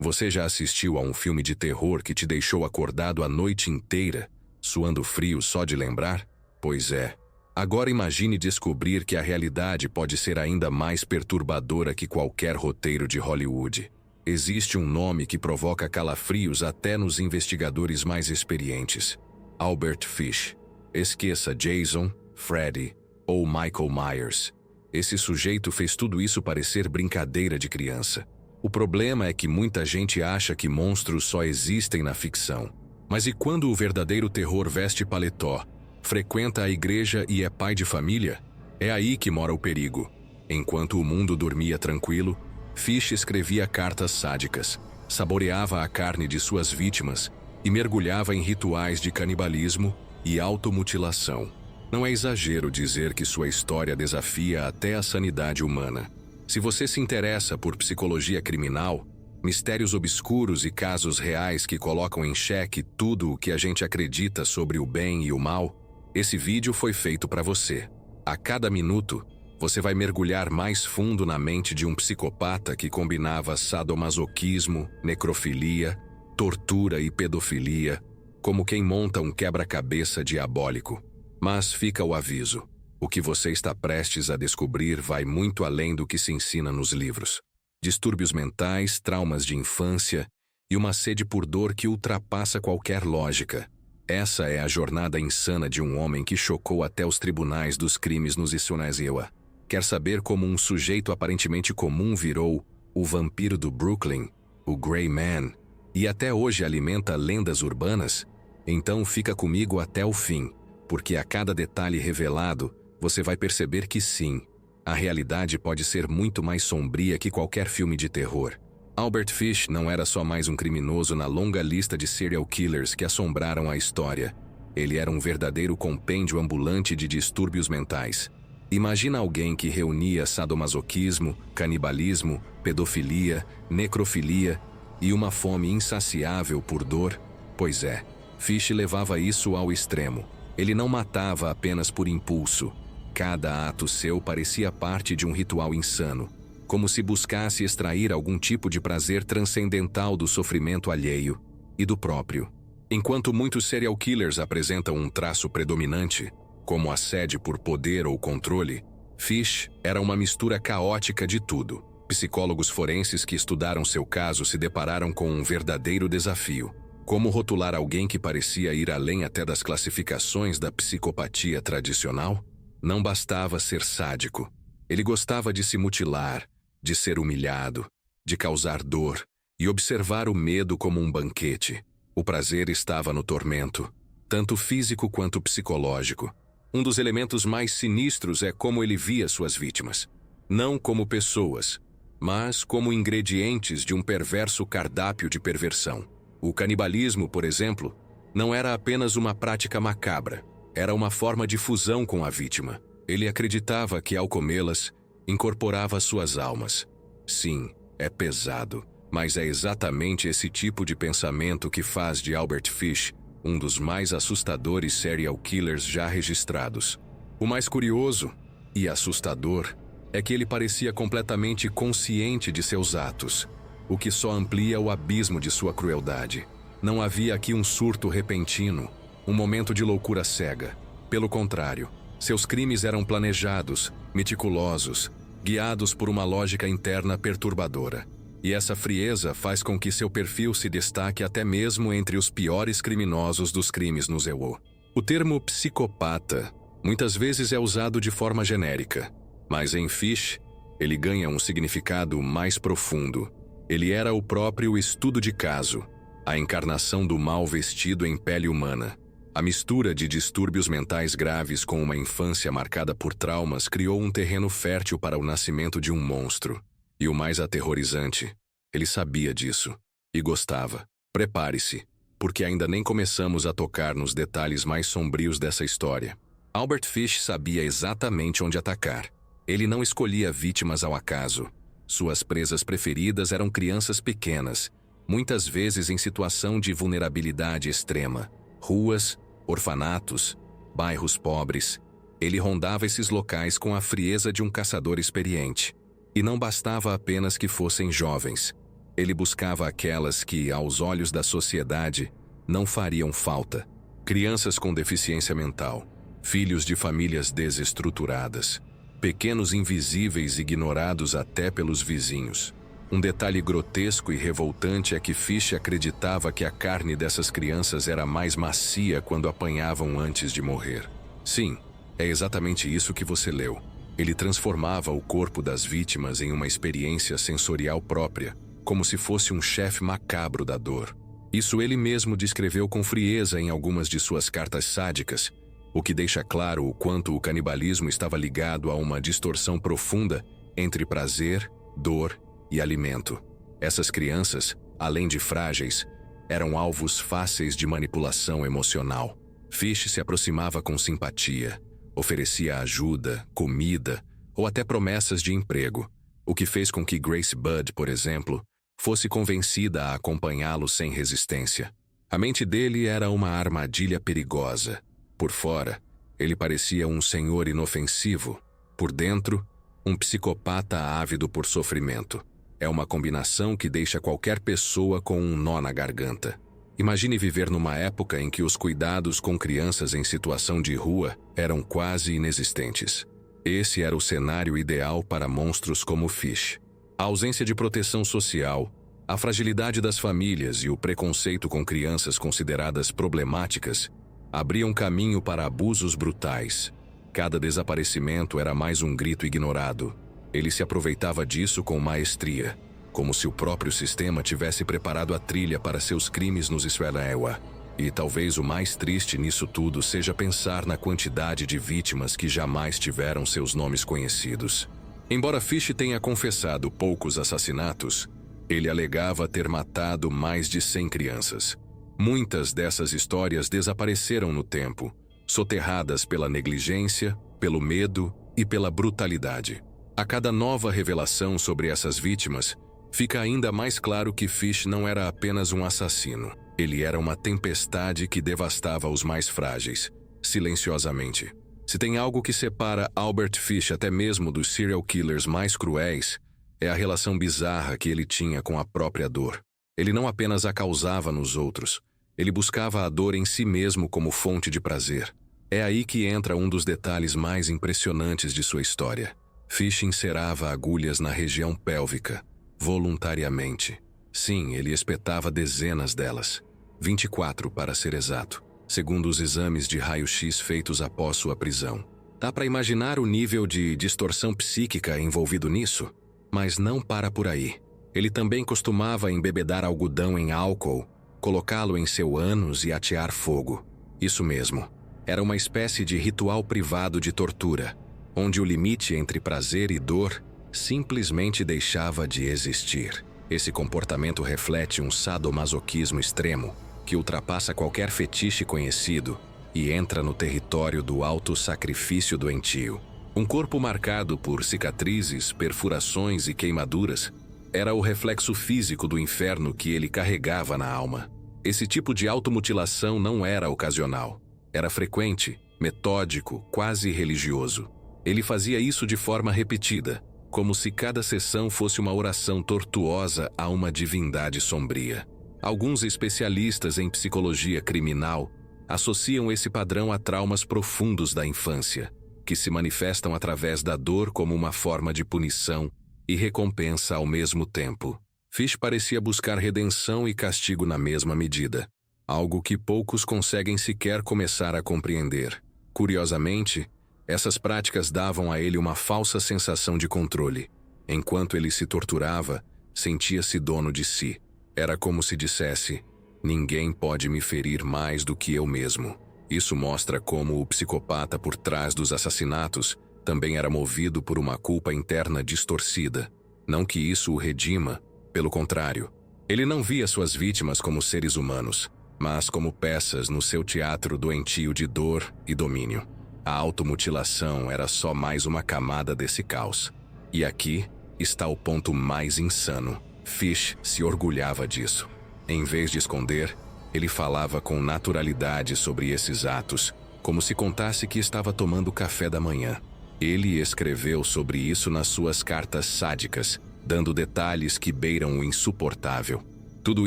Você já assistiu a um filme de terror que te deixou acordado a noite inteira, suando frio só de lembrar? Pois é. Agora imagine descobrir que a realidade pode ser ainda mais perturbadora que qualquer roteiro de Hollywood. Existe um nome que provoca calafrios até nos investigadores mais experientes: Albert Fish. Esqueça Jason, Freddy ou Michael Myers. Esse sujeito fez tudo isso parecer brincadeira de criança. O problema é que muita gente acha que monstros só existem na ficção. Mas e quando o verdadeiro terror veste paletó, frequenta a igreja e é pai de família? É aí que mora o perigo. Enquanto o mundo dormia tranquilo, Fish escrevia cartas sádicas, saboreava a carne de suas vítimas e mergulhava em rituais de canibalismo e automutilação. Não é exagero dizer que sua história desafia até a sanidade humana. Se você se interessa por psicologia criminal, mistérios obscuros e casos reais que colocam em xeque tudo o que a gente acredita sobre o bem e o mal, esse vídeo foi feito para você. A cada minuto, você vai mergulhar mais fundo na mente de um psicopata que combinava sadomasoquismo, necrofilia, tortura e pedofilia, como quem monta um quebra-cabeça diabólico. Mas fica o aviso: o que você está prestes a descobrir vai muito além do que se ensina nos livros. Distúrbios mentais, traumas de infância e uma sede por dor que ultrapassa qualquer lógica. Essa é a jornada insana de um homem que chocou até os tribunais dos crimes nos Iowa. Quer saber como um sujeito aparentemente comum virou o vampiro do Brooklyn, o Grey Man, e até hoje alimenta lendas urbanas? Então fica comigo até o fim, porque a cada detalhe revelado, você vai perceber que sim, a realidade pode ser muito mais sombria que qualquer filme de terror. Albert Fish não era só mais um criminoso na longa lista de serial killers que assombraram a história. Ele era um verdadeiro compêndio ambulante de distúrbios mentais. Imagina alguém que reunia sadomasoquismo, canibalismo, pedofilia, necrofilia e uma fome insaciável por dor? Pois é, Fish levava isso ao extremo. Ele não matava apenas por impulso. Cada ato seu parecia parte de um ritual insano, como se buscasse extrair algum tipo de prazer transcendental do sofrimento alheio e do próprio. Enquanto muitos serial killers apresentam um traço predominante, como a sede por poder ou controle, Fish era uma mistura caótica de tudo. Psicólogos forenses que estudaram seu caso se depararam com um verdadeiro desafio: como rotular alguém que parecia ir além até das classificações da psicopatia tradicional? Não bastava ser sádico. Ele gostava de se mutilar, de ser humilhado, de causar dor e observar o medo como um banquete. O prazer estava no tormento, tanto físico quanto psicológico. Um dos elementos mais sinistros é como ele via suas vítimas. Não como pessoas, mas como ingredientes de um perverso cardápio de perversão. O canibalismo, por exemplo, não era apenas uma prática macabra. Era uma forma de fusão com a vítima. Ele acreditava que, ao comê-las, incorporava suas almas. Sim, é pesado, mas é exatamente esse tipo de pensamento que faz de Albert Fish um dos mais assustadores serial killers já registrados. O mais curioso e assustador é que ele parecia completamente consciente de seus atos, o que só amplia o abismo de sua crueldade. Não havia aqui um surto repentino, um momento de loucura cega. Pelo contrário, seus crimes eram planejados, meticulosos, guiados por uma lógica interna perturbadora. E essa frieza faz com que seu perfil se destaque até mesmo entre os piores criminosos dos crimes no Iowa. O termo psicopata muitas vezes é usado de forma genérica, mas em Fish, ele ganha um significado mais profundo. Ele era o próprio estudo de caso, a encarnação do mal vestido em pele humana. A mistura de distúrbios mentais graves com uma infância marcada por traumas criou um terreno fértil para o nascimento de um monstro. E o mais aterrorizante, ele sabia disso. E gostava. Prepare-se, porque ainda nem começamos a tocar nos detalhes mais sombrios dessa história. Albert Fish sabia exatamente onde atacar. Ele não escolhia vítimas ao acaso. Suas presas preferidas eram crianças pequenas, muitas vezes em situação de vulnerabilidade extrema. Ruas, orfanatos, bairros pobres. Ele rondava esses locais com a frieza de um caçador experiente. E não bastava apenas que fossem jovens. Ele buscava aquelas que, aos olhos da sociedade, não fariam falta. Crianças com deficiência mental, filhos de famílias desestruturadas, pequenos invisíveis ignorados até pelos vizinhos. Um detalhe grotesco e revoltante é que Fish acreditava que a carne dessas crianças era mais macia quando apanhavam antes de morrer. Sim, é exatamente isso que você leu. Ele transformava o corpo das vítimas em uma experiência sensorial própria, como se fosse um chefe macabro da dor. Isso ele mesmo descreveu com frieza em algumas de suas cartas sádicas, o que deixa claro o quanto o canibalismo estava ligado a uma distorção profunda entre prazer, dor e alimento. Essas crianças, além de frágeis, eram alvos fáceis de manipulação emocional. Fish se aproximava com simpatia, oferecia ajuda, comida ou até promessas de emprego, o que fez com que Grace Budd, por exemplo, fosse convencida a acompanhá-lo sem resistência. A mente dele era uma armadilha perigosa. Por fora, ele parecia um senhor inofensivo. Por dentro, um psicopata ávido por sofrimento. É uma combinação que deixa qualquer pessoa com um nó na garganta. Imagine viver numa época em que os cuidados com crianças em situação de rua eram quase inexistentes. Esse era o cenário ideal para monstros como Fish. A ausência de proteção social, a fragilidade das famílias e o preconceito com crianças consideradas problemáticas abriam caminho para abusos brutais. Cada desaparecimento era mais um grito ignorado. Ele se aproveitava disso com maestria, como se o próprio sistema tivesse preparado a trilha para seus crimes nos Israel. E talvez o mais triste nisso tudo seja pensar na quantidade de vítimas que jamais tiveram seus nomes conhecidos. Embora Fish tenha confessado poucos assassinatos, ele alegava ter matado mais de 100 crianças. Muitas dessas histórias desapareceram no tempo, soterradas pela negligência, pelo medo e pela brutalidade. A cada nova revelação sobre essas vítimas, fica ainda mais claro que Fish não era apenas um assassino. Ele era uma tempestade que devastava os mais frágeis, silenciosamente. Se tem algo que separa Albert Fish até mesmo dos serial killers mais cruéis, é a relação bizarra que ele tinha com a própria dor. Ele não apenas a causava nos outros, ele buscava a dor em si mesmo como fonte de prazer. É aí que entra um dos detalhes mais impressionantes de sua história. Fish encerava agulhas na região pélvica, voluntariamente. Sim, ele espetava dezenas delas. 24 para ser exato, segundo os exames de raio-x feitos após sua prisão. Dá para imaginar o nível de distorção psíquica envolvido nisso? Mas não para por aí. Ele também costumava embebedar algodão em álcool, colocá-lo em seu ânus e atear fogo. Isso mesmo. Era uma espécie de ritual privado de tortura, onde o limite entre prazer e dor simplesmente deixava de existir. Esse comportamento reflete um sadomasoquismo extremo, que ultrapassa qualquer fetiche conhecido e entra no território do autossacrifício doentio. Um corpo marcado por cicatrizes, perfurações e queimaduras era o reflexo físico do inferno que ele carregava na alma. Esse tipo de automutilação não era ocasional. Era frequente, metódico, quase religioso. Ele fazia isso de forma repetida, como se cada sessão fosse uma oração tortuosa a uma divindade sombria. Alguns especialistas em psicologia criminal associam esse padrão a traumas profundos da infância, que se manifestam através da dor como uma forma de punição e recompensa ao mesmo tempo. Fish parecia buscar redenção e castigo na mesma medida, algo que poucos conseguem sequer começar a compreender. Curiosamente, essas práticas davam a ele uma falsa sensação de controle. Enquanto ele se torturava, sentia-se dono de si. Era como se dissesse: ninguém pode me ferir mais do que eu mesmo. Isso mostra como o psicopata por trás dos assassinatos também era movido por uma culpa interna distorcida. Não que isso o redima, pelo contrário. Ele não via suas vítimas como seres humanos, mas como peças no seu teatro doentio de dor e domínio. A automutilação era só mais uma camada desse caos. E aqui está o ponto mais insano. Fish se orgulhava disso. Em vez de esconder, ele falava com naturalidade sobre esses atos, como se contasse que estava tomando café da manhã. Ele escreveu sobre isso nas suas cartas sádicas, dando detalhes que beiram o insuportável. Tudo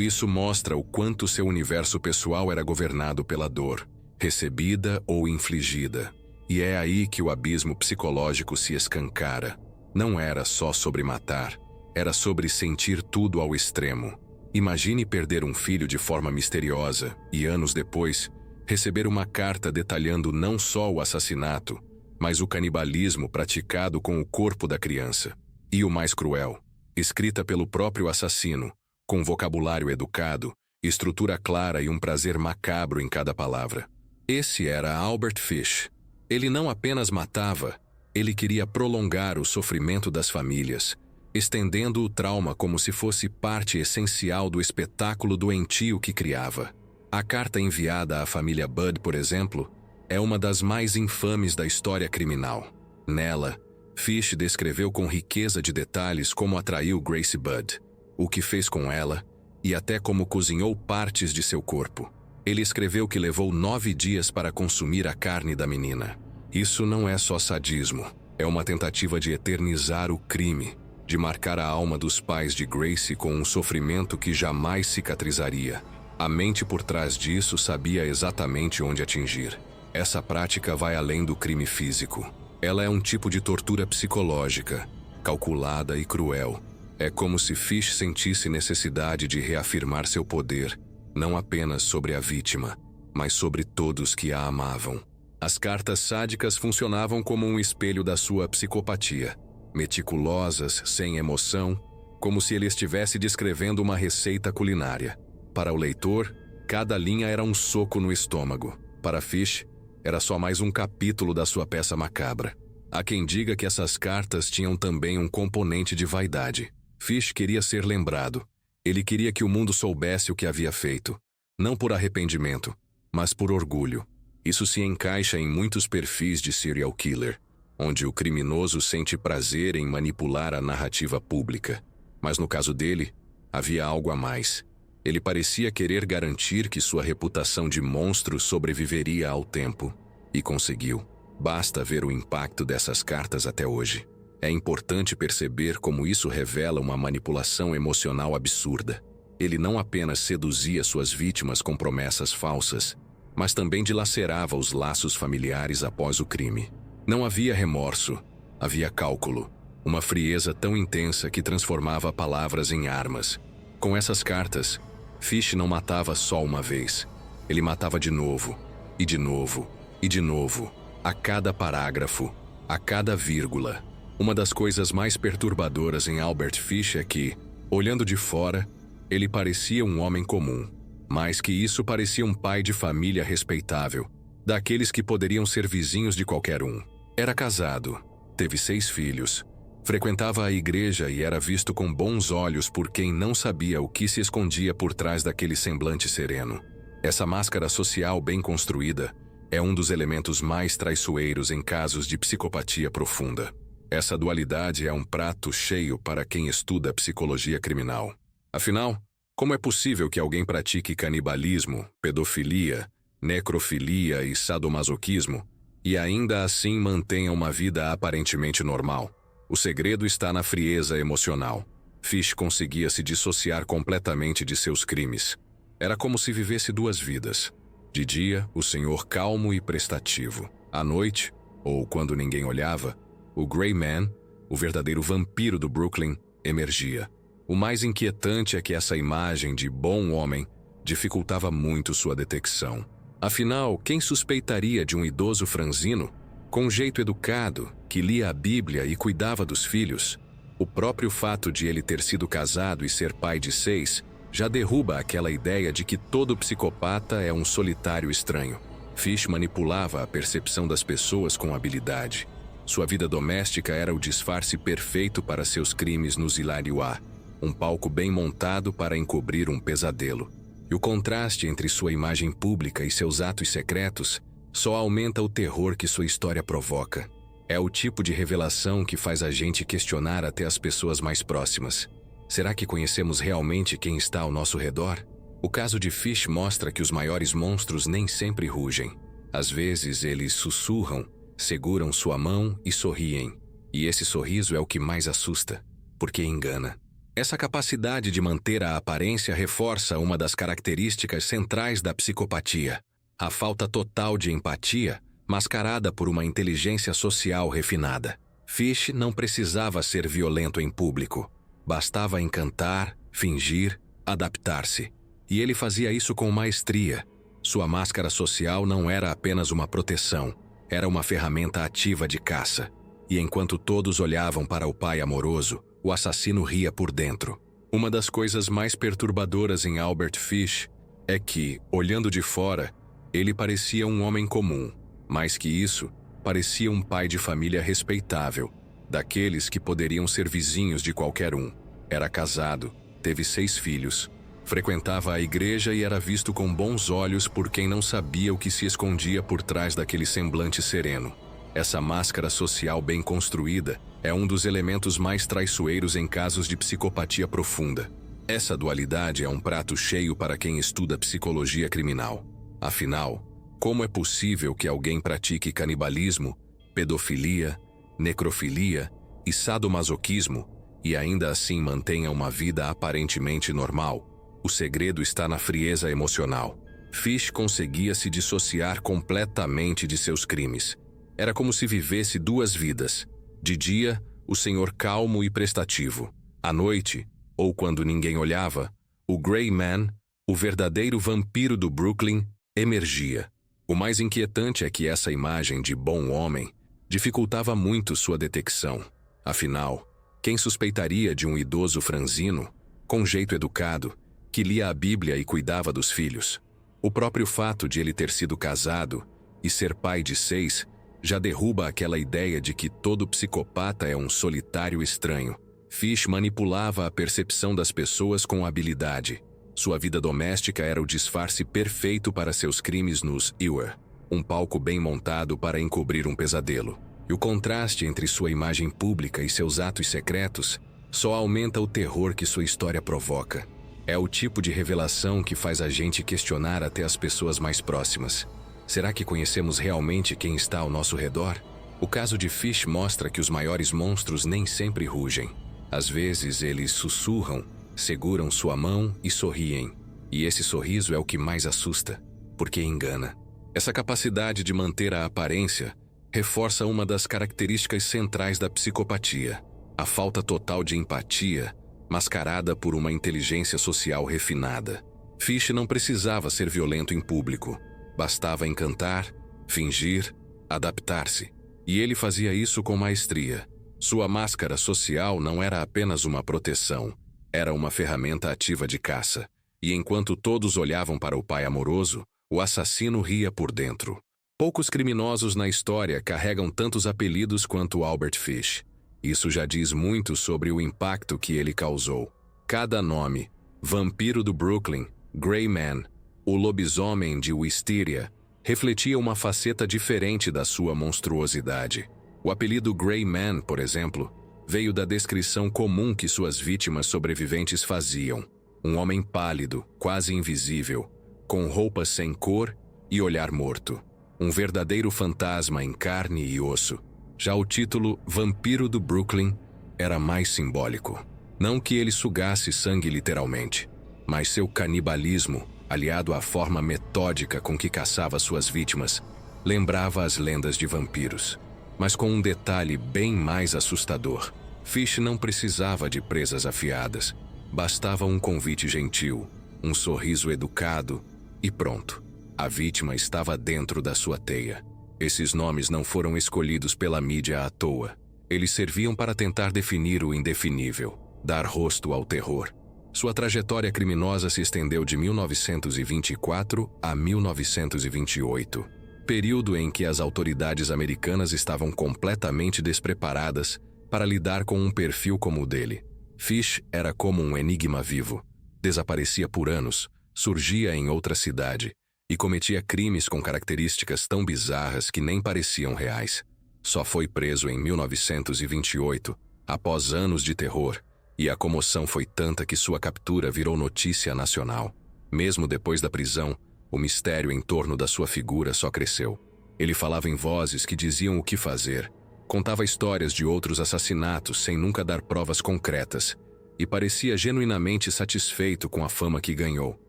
isso mostra o quanto seu universo pessoal era governado pela dor, recebida ou infligida. E é aí que o abismo psicológico se escancara. Não era só sobre matar, era sobre sentir tudo ao extremo. Imagine perder um filho de forma misteriosa e, anos depois, receber uma carta detalhando não só o assassinato, mas o canibalismo praticado com o corpo da criança. E o mais cruel, escrita pelo próprio assassino, com vocabulário educado, estrutura clara e um prazer macabro em cada palavra. Esse era Albert Fish. Ele não apenas matava, ele queria prolongar o sofrimento das famílias, estendendo o trauma como se fosse parte essencial do espetáculo doentio que criava. A carta enviada à família Budd, por exemplo, é uma das mais infames da história criminal. Nela, Fish descreveu com riqueza de detalhes como atraiu Gracie Budd, o que fez com ela e até como cozinhou partes de seu corpo. Ele escreveu que levou 9 dias para consumir a carne da menina. Isso não é só sadismo, é uma tentativa de eternizar o crime, de marcar a alma dos pais de Gracie com um sofrimento que jamais cicatrizaria. A mente por trás disso sabia exatamente onde atingir. Essa prática vai além do crime físico. Ela é um tipo de tortura psicológica, calculada e cruel. É como se Fish sentisse necessidade de reafirmar seu poder, não apenas sobre a vítima, mas sobre todos que a amavam. As cartas sádicas funcionavam como um espelho da sua psicopatia, meticulosas, sem emoção, como se ele estivesse descrevendo uma receita culinária. Para o leitor, cada linha era um soco no estômago. Para Fish, era só mais um capítulo da sua peça macabra. Há quem diga que essas cartas tinham também um componente de vaidade. Fish queria ser lembrado. Ele queria que o mundo soubesse o que havia feito, não por arrependimento, mas por orgulho. Isso se encaixa em muitos perfis de serial killer, onde o criminoso sente prazer em manipular a narrativa pública. Mas no caso dele, havia algo a mais. Ele parecia querer garantir que sua reputação de monstro sobreviveria ao tempo. E conseguiu. Basta ver o impacto dessas cartas até hoje. É importante perceber como isso revela uma manipulação emocional absurda. Ele não apenas seduzia suas vítimas com promessas falsas, mas também dilacerava os laços familiares após o crime. Não havia remorso, havia cálculo, uma frieza tão intensa que transformava palavras em armas. Com essas cartas, Fish não matava só uma vez. Ele matava de novo, e de novo, e de novo, a cada parágrafo, a cada vírgula. Uma das coisas mais perturbadoras em Albert Fish é que, olhando de fora, ele parecia um homem comum. Mais que isso, parecia um pai de família respeitável, daqueles que poderiam ser vizinhos de qualquer um. Era casado, teve 6 filhos, frequentava a igreja e era visto com bons olhos por quem não sabia o que se escondia por trás daquele semblante sereno. Essa máscara social bem construída é um dos elementos mais traiçoeiros em casos de psicopatia profunda. Essa dualidade é um prato cheio para quem estuda psicologia criminal. Afinal, como é possível que alguém pratique canibalismo, pedofilia, necrofilia e sadomasoquismo e ainda assim mantenha uma vida aparentemente normal? O segredo está na frieza emocional. Fish conseguia se dissociar completamente de seus crimes. Era como se vivesse 2 vidas. De dia, o senhor calmo e prestativo. À noite, ou quando ninguém olhava, o Gray Man, o verdadeiro vampiro do Brooklyn, emergia. O mais inquietante é que essa imagem de bom homem dificultava muito sua detecção. Afinal, quem suspeitaria de um idoso franzino, com um jeito educado, que lia a Bíblia e cuidava dos filhos? O próprio fato de ele ter sido casado e ser pai de 6 já derruba aquela ideia de que todo psicopata é um solitário estranho. Fish manipulava a percepção das pessoas com habilidade. Sua vida doméstica era o disfarce perfeito para seus crimes no Zilariuá, um palco bem montado para encobrir um pesadelo. E o contraste entre sua imagem pública e seus atos secretos só aumenta o terror que sua história provoca. É o tipo de revelação que faz a gente questionar até as pessoas mais próximas. Será que conhecemos realmente quem está ao nosso redor? O caso de Fish mostra que os maiores monstros nem sempre rugem. Às vezes eles sussurram, seguram sua mão e sorriem. E esse sorriso é o que mais assusta. porque engana. Essa capacidade de manter a aparência reforça uma das características centrais da psicopatia: a falta total de empatia, mascarada por uma inteligência social refinada. Fish não precisava ser violento em público. Bastava encantar, fingir, adaptar-se. E ele fazia isso com maestria. Sua máscara social não era apenas uma proteção, era uma ferramenta ativa de caça. E enquanto todos olhavam para o pai amoroso, o assassino ria por dentro. Uma das coisas mais perturbadoras em Albert Fish é que, olhando de fora, ele parecia um homem comum. Mais que isso, parecia um pai de família respeitável, daqueles que poderiam ser vizinhos de qualquer um. Era casado, teve 6 filhos, frequentava a igreja e era visto com bons olhos por quem não sabia o que se escondia por trás daquele semblante sereno. Essa máscara social bem construída é um dos elementos mais traiçoeiros em casos de psicopatia profunda. Essa dualidade é um prato cheio para quem estuda psicologia criminal. Afinal, como é possível que alguém pratique canibalismo, pedofilia, necrofilia e sadomasoquismo e ainda assim mantenha uma vida aparentemente normal? O segredo está na frieza emocional. Fish conseguia se dissociar completamente de seus crimes. Era como se vivesse 2 vidas. De dia, o senhor calmo e prestativo. À noite, ou quando ninguém olhava, o Gray Man, o verdadeiro vampiro do Brooklyn, emergia. O mais inquietante é que essa imagem de bom homem dificultava muito sua detecção. Afinal, quem suspeitaria de um idoso franzino, com jeito educado, que lia a Bíblia e cuidava dos filhos? O próprio fato de ele ter sido casado e ser pai de 6 já derruba aquela ideia de que todo psicopata é um solitário estranho. Fish manipulava a percepção das pessoas com habilidade. Sua vida doméstica era o disfarce perfeito para seus crimes nos Ewer, um palco bem montado para encobrir um pesadelo. E o contraste entre sua imagem pública e seus atos secretos só aumenta o terror que sua história provoca. É o tipo de revelação que faz a gente questionar até as pessoas mais próximas. Será que conhecemos realmente quem está ao nosso redor? O caso de Fish mostra que os maiores monstros nem sempre rugem. Às vezes eles sussurram, seguram sua mão e sorriem. E esse sorriso é o que mais assusta, porque engana. Essa capacidade de manter a aparência reforça uma das características centrais da psicopatia: a falta total de empatia, mascarada por uma inteligência social refinada. Fish não precisava ser violento em público. Bastava encantar, fingir, adaptar-se. E ele fazia isso com maestria. Sua máscara social não era apenas uma proteção, era uma ferramenta ativa de caça. E enquanto todos olhavam para o pai amoroso, o assassino ria por dentro. Poucos criminosos na história carregam tantos apelidos quanto Albert Fish. Isso já diz muito sobre o impacto que ele causou. Cada nome: Vampiro do Brooklyn, Gray Man, o Lobisomem de Wisteria, refletia uma faceta diferente da sua monstruosidade. O apelido Gray Man, por exemplo, veio da descrição comum que suas vítimas sobreviventes faziam: um homem pálido, quase invisível, com roupas sem cor e olhar morto. Um verdadeiro fantasma em carne e osso. Já o título Vampiro do Brooklyn era mais simbólico. Não que ele sugasse sangue literalmente, mas seu canibalismo, aliado à forma metódica com que caçava suas vítimas, lembrava as lendas de vampiros. Mas com um detalhe bem mais assustador: Fish não precisava de presas afiadas. Bastava um convite gentil, um sorriso educado e pronto. A vítima estava dentro da sua teia. Esses nomes não foram escolhidos pela mídia à toa. Eles serviam para tentar definir o indefinível, dar rosto ao terror. Sua trajetória criminosa se estendeu de 1924 a 1928. Período em que as autoridades americanas estavam completamente despreparadas para lidar com um perfil como o dele. Fish era como um enigma vivo. Desaparecia por anos, surgia em outra cidade e cometia crimes com características tão bizarras que nem pareciam reais. Só foi preso em 1928, após anos de terror, e a comoção foi tanta que sua captura virou notícia nacional. Mesmo depois da prisão, o mistério em torno da sua figura só cresceu. Ele falava em vozes que diziam o que fazer, Contava histórias de outros assassinatos sem nunca dar provas concretas, e parecia genuinamente satisfeito com a fama que ganhou.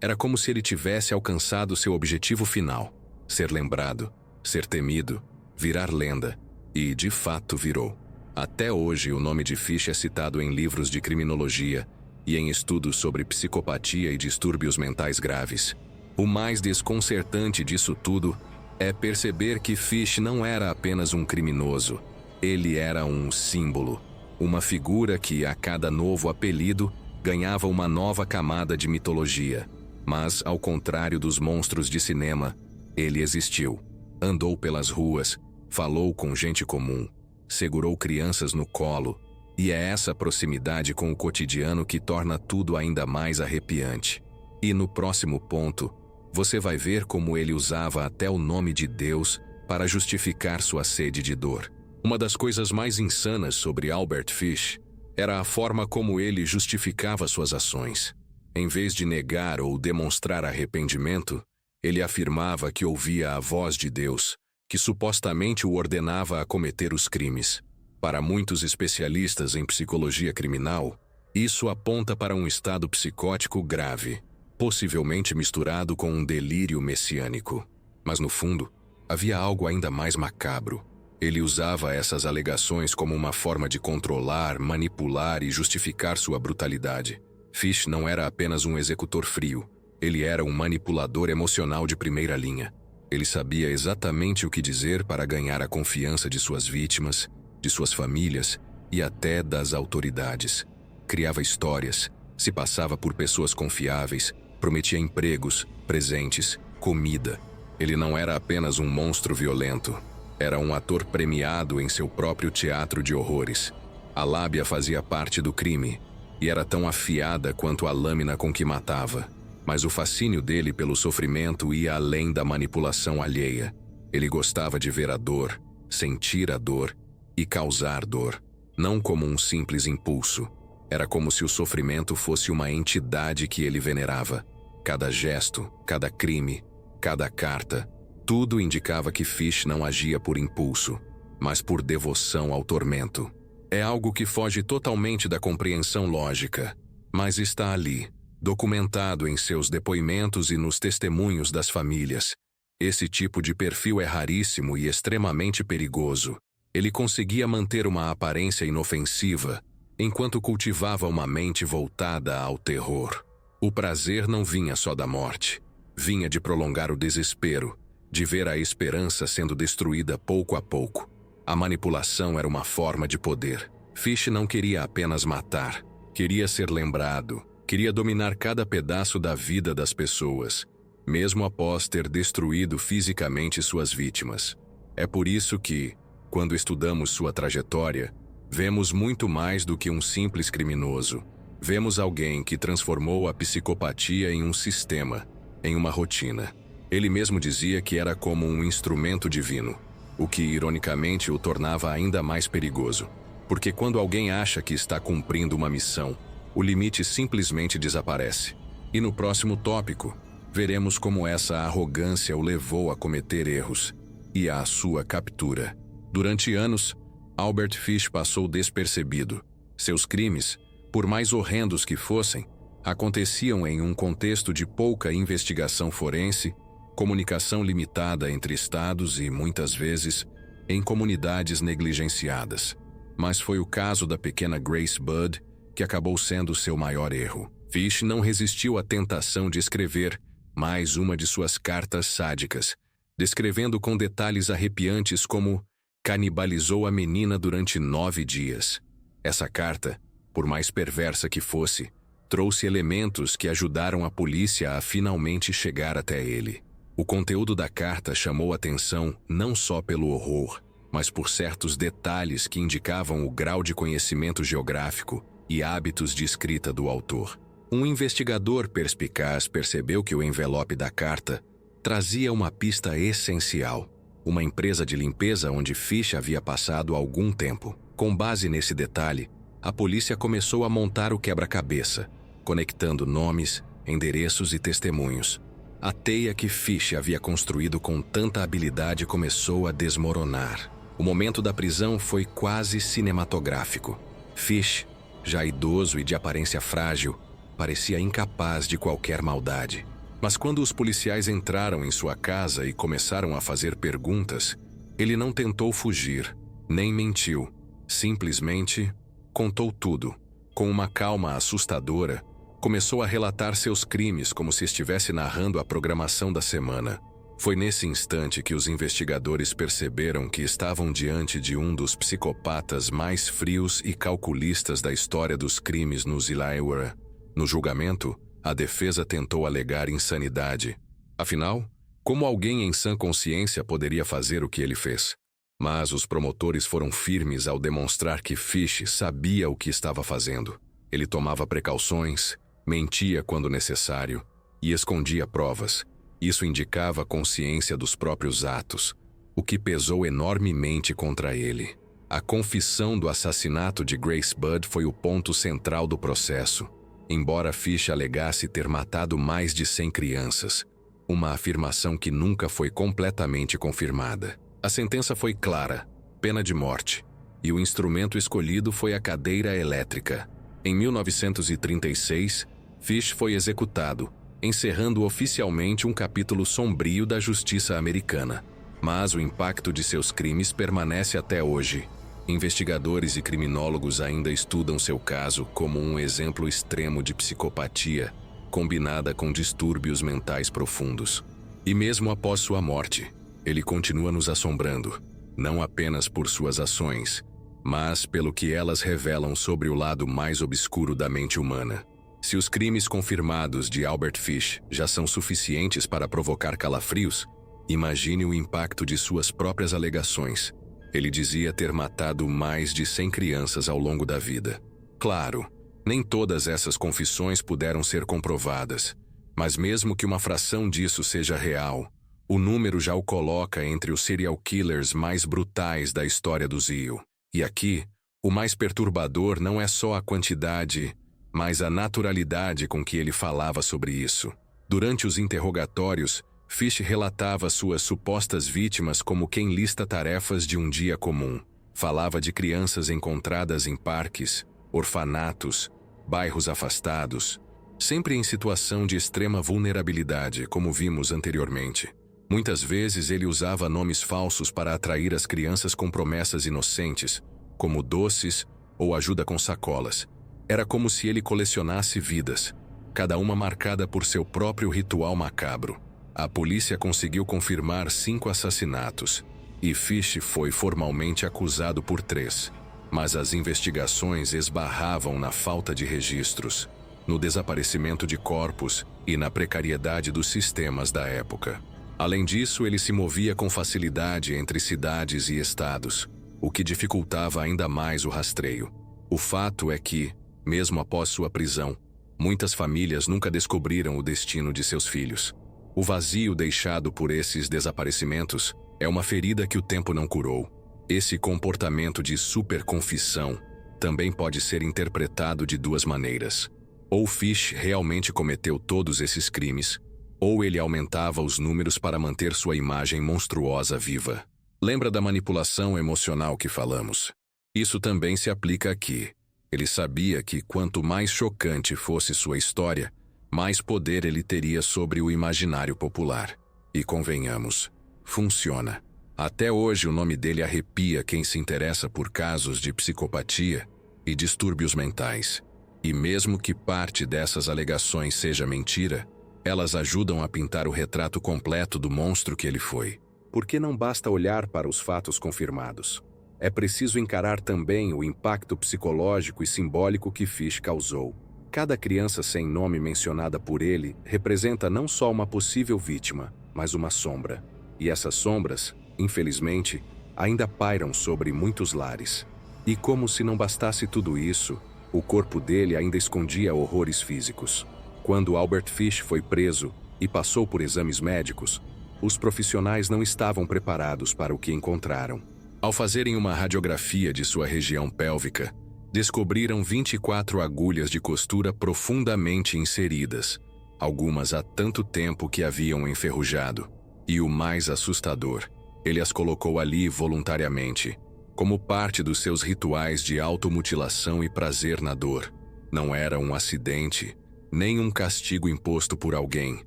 Era como se ele tivesse alcançado seu objetivo final: ser lembrado, ser temido, virar lenda. E, de fato, virou. Até hoje, o nome de Fish é citado em livros de criminologia e em estudos sobre psicopatia e distúrbios mentais graves. O mais desconcertante disso tudo é perceber que Fish não era apenas um criminoso. Ele era um símbolo, uma figura que, a cada novo apelido, ganhava uma nova camada de mitologia. Mas, ao contrário dos monstros de cinema, ele existiu. Andou pelas ruas, falou com gente comum, segurou crianças no colo, e é essa proximidade com o cotidiano que torna tudo ainda mais arrepiante. E no próximo ponto, você vai ver como ele usava até o nome de Deus para justificar sua sede de dor. Uma das coisas mais insanas sobre Albert Fish era a forma como ele justificava suas ações. Em vez de negar ou demonstrar arrependimento, ele afirmava que ouvia a voz de Deus, que supostamente o ordenava a cometer os crimes. Para muitos especialistas em psicologia criminal, isso aponta para um estado psicótico grave, possivelmente misturado com um delírio messiânico. Mas no fundo, havia algo ainda mais macabro. Ele usava essas alegações como uma forma de controlar, manipular e justificar sua brutalidade. Fish não era apenas um executor frio, ele era um manipulador emocional de primeira linha. Ele sabia exatamente o que dizer para ganhar a confiança de suas vítimas, de suas famílias e até das autoridades. Criava histórias, se passava por pessoas confiáveis, prometia empregos, presentes, comida. Ele não era apenas um monstro violento, era um ator premiado em seu próprio teatro de horrores. A lábia fazia parte do crime, e era tão afiada quanto a lâmina com que matava. Mas o fascínio dele pelo sofrimento ia além da manipulação alheia. Ele gostava de ver a dor, sentir a dor e causar dor, não como um simples impulso. Era como se o sofrimento fosse uma entidade que ele venerava. Cada gesto, cada crime, cada carta, tudo indicava que Fish não agia por impulso, mas por devoção ao tormento. É algo que foge totalmente da compreensão lógica, mas está ali, documentado em seus depoimentos e nos testemunhos das famílias. Esse tipo de perfil é raríssimo e extremamente perigoso. Ele conseguia manter uma aparência inofensiva, enquanto cultivava uma mente voltada ao terror. O prazer não vinha só da morte, vinha de prolongar o desespero, de ver a esperança sendo destruída pouco a pouco. A manipulação era uma forma de poder. Fish não queria apenas matar, queria ser lembrado, queria dominar cada pedaço da vida das pessoas, mesmo após ter destruído fisicamente suas vítimas. É por isso que, quando estudamos sua trajetória, vemos muito mais do que um simples criminoso. Vemos alguém que transformou a psicopatia em um sistema, em uma rotina. Ele mesmo dizia que era como um instrumento divino, o que ironicamente o tornava ainda mais perigoso. Porque quando alguém acha que está cumprindo uma missão, o limite simplesmente desaparece. E no próximo tópico, veremos como essa arrogância o levou a cometer erros e à sua captura. Durante anos, Albert Fish passou despercebido. Seus crimes, por mais horrendos que fossem, aconteciam em um contexto de pouca investigação forense, comunicação limitada entre estados e, muitas vezes, em comunidades negligenciadas. Mas foi o caso da pequena Grace Budd que acabou sendo seu maior erro. Fish não resistiu à tentação de escrever mais uma de suas cartas sádicas, descrevendo com detalhes arrepiantes como canibalizou a menina durante 9 dias. Essa carta, por mais perversa que fosse, trouxe elementos que ajudaram a polícia a finalmente chegar até ele. O conteúdo da carta chamou atenção não só pelo horror, mas por certos detalhes que indicavam o grau de conhecimento geográfico e hábitos de escrita do autor. Um investigador perspicaz percebeu que o envelope da carta trazia uma pista essencial: uma empresa de limpeza onde Fish havia passado algum tempo. Com base nesse detalhe, a polícia começou a montar o quebra-cabeça, conectando nomes, endereços e testemunhos. A teia que Fish havia construído com tanta habilidade começou a desmoronar. O momento da prisão foi quase cinematográfico. Fish, já idoso e de aparência frágil, parecia incapaz de qualquer maldade. Mas quando os policiais entraram em sua casa e começaram a fazer perguntas, ele não tentou fugir, nem mentiu. Simplesmente contou tudo. Com uma calma assustadora, começou a relatar seus crimes como se estivesse narrando a programação da semana. Foi nesse instante que os investigadores perceberam que estavam diante de um dos psicopatas mais frios e calculistas da história dos crimes no Zilaiwa. No julgamento, a defesa tentou alegar insanidade. Afinal, como alguém em sã consciência poderia fazer o que ele fez? Mas os promotores foram firmes ao demonstrar que Fish sabia o que estava fazendo. Ele tomava precauções, mentia quando necessário e escondia provas. Isso indicava consciência dos próprios atos, o que pesou enormemente contra ele. A confissão do assassinato de Grace Budd foi o ponto central do processo. Embora Fish alegasse ter matado mais de 100 crianças, uma afirmação que nunca foi completamente confirmada. A sentença foi clara, pena de morte, e o instrumento escolhido foi a cadeira elétrica. Em 1936, Fish foi executado, encerrando oficialmente um capítulo sombrio da justiça americana. Mas o impacto de seus crimes permanece até hoje. Investigadores e criminólogos ainda estudam seu caso como um exemplo extremo de psicopatia, combinada com distúrbios mentais profundos. E mesmo após sua morte, ele continua nos assombrando, não apenas por suas ações, mas pelo que elas revelam sobre o lado mais obscuro da mente humana. Se os crimes confirmados de Albert Fish já são suficientes para provocar calafrios, imagine o impacto de suas próprias alegações. Ele dizia ter matado mais de 100 crianças ao longo da vida. Claro, nem todas essas confissões puderam ser comprovadas, mas mesmo que uma fração disso seja real, o número já o coloca entre os serial killers mais brutais da história do Zio. E aqui, o mais perturbador não é só a quantidade, mas a naturalidade com que ele falava sobre isso. Durante os interrogatórios, Fish relatava suas supostas vítimas como quem lista tarefas de um dia comum. Falava de crianças encontradas em parques, orfanatos, bairros afastados, sempre em situação de extrema vulnerabilidade, como vimos anteriormente. Muitas vezes ele usava nomes falsos para atrair as crianças com promessas inocentes, como doces ou ajuda com sacolas. Era como se ele colecionasse vidas, cada uma marcada por seu próprio ritual macabro. A polícia conseguiu confirmar 5 assassinatos, e Fish foi formalmente acusado por 3. Mas as investigações esbarravam na falta de registros, no desaparecimento de corpos e na precariedade dos sistemas da época. Além disso, ele se movia com facilidade entre cidades e estados, o que dificultava ainda mais o rastreio. O fato é que, mesmo após sua prisão, muitas famílias nunca descobriram o destino de seus filhos. O vazio deixado por esses desaparecimentos é uma ferida que o tempo não curou. Esse comportamento de superconfissão também pode ser interpretado de 2 maneiras. Ou Fish realmente cometeu todos esses crimes, ou ele aumentava os números para manter sua imagem monstruosa viva. Lembra da manipulação emocional que falamos? Isso também se aplica aqui. Ele sabia que quanto mais chocante fosse sua história, mais poder ele teria sobre o imaginário popular. E convenhamos, funciona. Até hoje o nome dele arrepia quem se interessa por casos de psicopatia e distúrbios mentais. E mesmo que parte dessas alegações seja mentira, elas ajudam a pintar o retrato completo do monstro que ele foi. Porque não basta olhar para os fatos confirmados. É preciso encarar também o impacto psicológico e simbólico que Fish causou. Cada criança sem nome mencionada por ele representa não só uma possível vítima, mas uma sombra. E essas sombras, infelizmente, ainda pairam sobre muitos lares. E como se não bastasse tudo isso, o corpo dele ainda escondia horrores físicos. Quando Albert Fish foi preso e passou por exames médicos, os profissionais não estavam preparados para o que encontraram. Ao fazerem uma radiografia de sua região pélvica, descobriram 24 agulhas de costura profundamente inseridas, algumas há tanto tempo que haviam enferrujado. E o mais assustador, Ele as colocou ali voluntariamente, como parte dos seus rituais de automutilação e prazer na dor. Não era um acidente, nem um castigo imposto por alguém.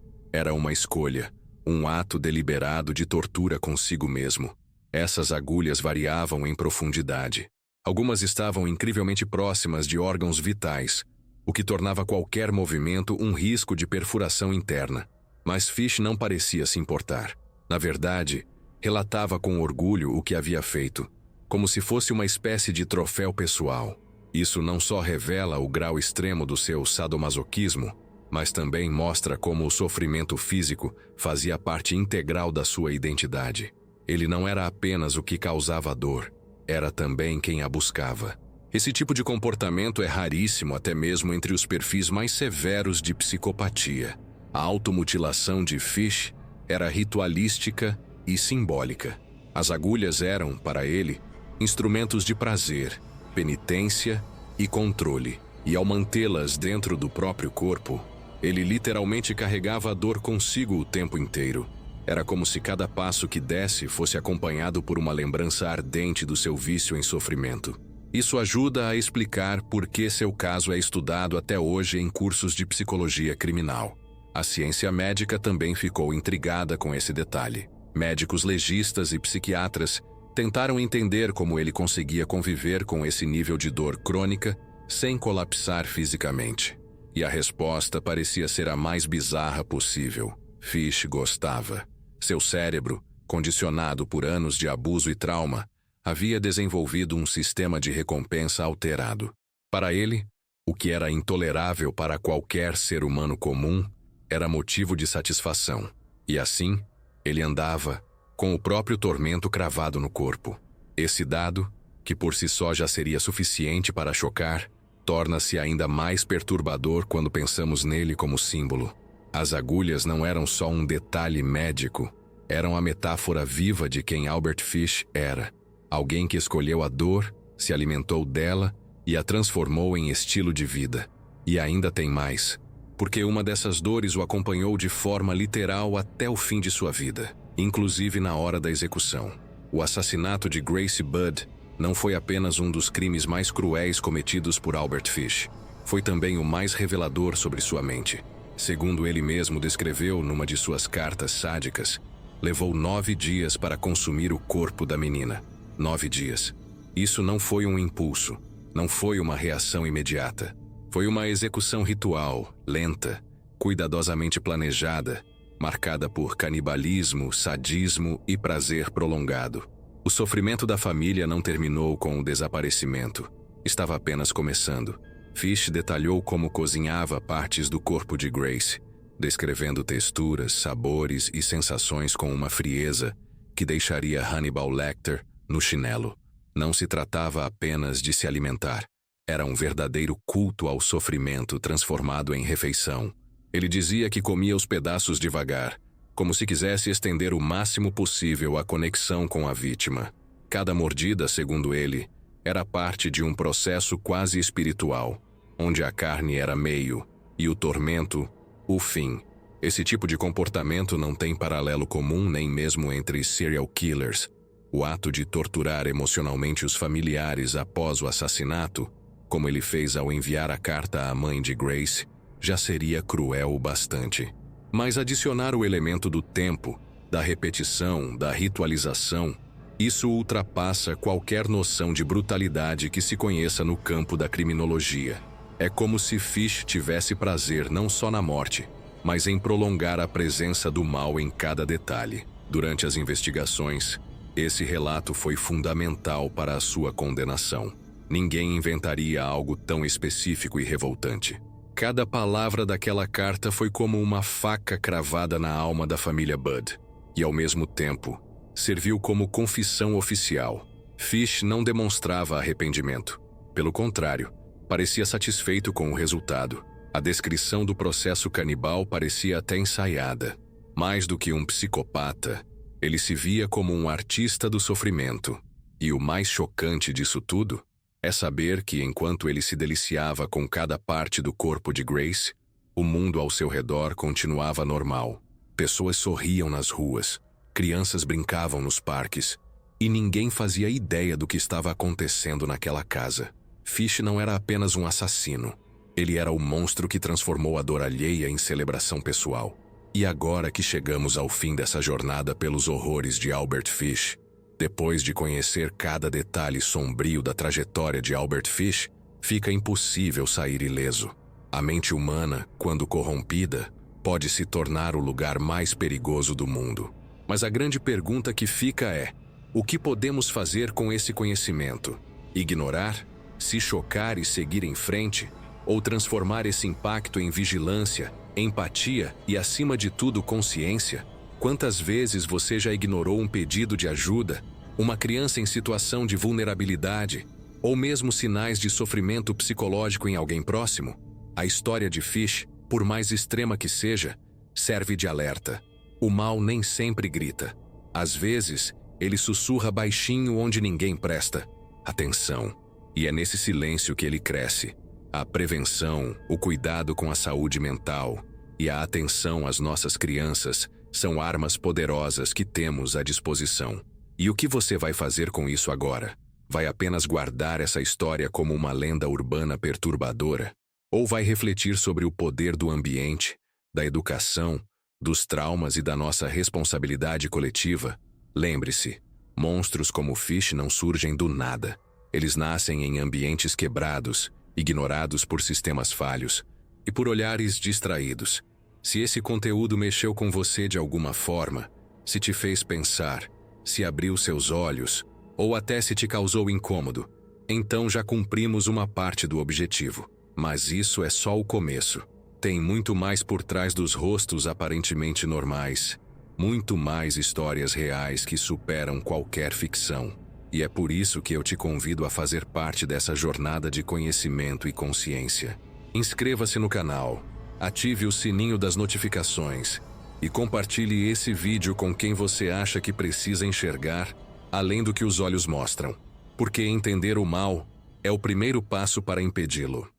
Era uma escolha, um ato deliberado de tortura consigo mesmo. Essas agulhas variavam em profundidade. Algumas estavam incrivelmente próximas de órgãos vitais, o que tornava qualquer movimento um risco de perfuração interna. Mas Fish não parecia se importar. Na verdade, relatava com orgulho o que havia feito, como se fosse uma espécie de troféu pessoal. Isso não só revela o grau extremo do seu sadomasoquismo, mas também mostra como o sofrimento físico fazia parte integral da sua identidade. Ele não era apenas o que causava dor, era também quem a buscava. Esse tipo de comportamento é raríssimo até mesmo entre os perfis mais severos de psicopatia. A automutilação de Fish era ritualística e simbólica. As agulhas eram, para ele, instrumentos de prazer, penitência e controle. E ao mantê-las dentro do próprio corpo, ele literalmente carregava a dor consigo o tempo inteiro. Era como se cada passo que desse fosse acompanhado por uma lembrança ardente do seu vício em sofrimento. Isso ajuda a explicar por que seu caso é estudado até hoje em cursos de psicologia criminal. A ciência médica também ficou intrigada com esse detalhe. Médicos legistas e psiquiatras tentaram entender como ele conseguia conviver com esse nível de dor crônica sem colapsar fisicamente. E a resposta parecia ser a mais bizarra possível. Fish gostava. Seu cérebro, condicionado por anos de abuso e trauma, havia desenvolvido um sistema de recompensa alterado. Para ele, o que era intolerável para qualquer ser humano comum era motivo de satisfação. E assim, ele andava com o próprio tormento cravado no corpo. Esse dado, que por si só já seria suficiente para chocar, torna-se ainda mais perturbador quando pensamos nele como símbolo. As agulhas não eram só um detalhe médico, eram a metáfora viva de quem Albert Fish era. Alguém que escolheu a dor, se alimentou dela e a transformou em estilo de vida. E ainda tem mais, porque uma dessas dores o acompanhou de forma literal até o fim de sua vida, inclusive na hora da execução. O assassinato de Gracie Budd não foi apenas um dos crimes mais cruéis cometidos por Albert Fish. Foi também o mais revelador sobre sua mente. Segundo ele mesmo descreveu numa de suas cartas sádicas, levou 9 dias para consumir o corpo da menina. 9 dias. Isso não foi um impulso, não foi uma reação imediata. Foi uma execução ritual, lenta, cuidadosamente planejada, marcada por canibalismo, sadismo e prazer prolongado. O sofrimento da família não terminou com o desaparecimento. Estava apenas começando. Fish detalhou como cozinhava partes do corpo de Grace, descrevendo texturas, sabores e sensações com uma frieza que deixaria Hannibal Lecter no chinelo. Não se tratava apenas de se alimentar. Era um verdadeiro culto ao sofrimento transformado em refeição. Ele dizia que comia os pedaços devagar, como se quisesse estender o máximo possível a conexão com a vítima. Cada mordida, segundo ele, era parte de um processo quase espiritual, onde a carne era meio e o tormento, o fim. Esse tipo de comportamento não tem paralelo comum nem mesmo entre serial killers. O ato de torturar emocionalmente os familiares após o assassinato, como ele fez ao enviar a carta à mãe de Grace, já seria cruel o bastante. Mas adicionar o elemento do tempo, da repetição, da ritualização, isso ultrapassa qualquer noção de brutalidade que se conheça no campo da criminologia. É como se Fish tivesse prazer não só na morte, mas em prolongar a presença do mal em cada detalhe. Durante as investigações, esse relato foi fundamental para a sua condenação. Ninguém inventaria algo tão específico e revoltante. Cada palavra daquela carta foi como uma faca cravada na alma da família Budd, e ao mesmo tempo, serviu como confissão oficial. Fish não demonstrava arrependimento. Pelo contrário, parecia satisfeito com o resultado. A descrição do processo canibal parecia até ensaiada. Mais do que um psicopata, ele se via como um artista do sofrimento. E o mais chocante disso tudo é saber que, enquanto ele se deliciava com cada parte do corpo de Grace, o mundo ao seu redor continuava normal. Pessoas sorriam nas ruas, Crianças brincavam nos parques, e ninguém fazia ideia do que estava acontecendo naquela casa. Fish não era apenas um assassino. Ele era o monstro que transformou a dor alheia em celebração pessoal. E agora que chegamos ao fim dessa jornada pelos horrores de Albert Fish, depois de conhecer cada detalhe sombrio da trajetória de Albert Fish, fica impossível sair ileso. A mente humana, quando corrompida, pode se tornar o lugar mais perigoso do mundo. Mas a grande pergunta que fica é: o que podemos fazer com esse conhecimento? Ignorar? Se chocar e seguir em frente? Ou transformar esse impacto em vigilância, empatia e, acima de tudo, consciência? Quantas vezes você já ignorou um pedido de ajuda, uma criança em situação de vulnerabilidade, ou mesmo sinais de sofrimento psicológico em alguém próximo? A história de Fish, por mais extrema que seja, serve de alerta. O mal nem sempre grita. Às vezes, ele sussurra baixinho onde ninguém presta atenção. E é nesse silêncio que ele cresce. A prevenção, o cuidado com a saúde mental e a atenção às nossas crianças são armas poderosas que temos à disposição. E o que você vai fazer com isso agora? Vai apenas guardar essa história como uma lenda urbana perturbadora? Ou vai refletir sobre o poder do ambiente, da educação, dos traumas e da nossa responsabilidade coletiva? Lembre-se, monstros como Fish não surgem do nada. Eles nascem em ambientes quebrados, ignorados por sistemas falhos e por olhares distraídos. Se esse conteúdo mexeu com você de alguma forma, se te fez pensar, se abriu seus olhos ou até se te causou incômodo, então já cumprimos uma parte do objetivo. Mas isso é só o começo. Tem muito mais por trás dos rostos aparentemente normais, muito mais histórias reais que superam qualquer ficção. E é por isso que eu te convido a fazer parte dessa jornada de conhecimento e consciência. Inscreva-se no canal, ative o sininho das notificações e compartilhe esse vídeo com quem você acha que precisa enxergar além do que os olhos mostram. Porque entender o mal é o primeiro passo para impedi-lo.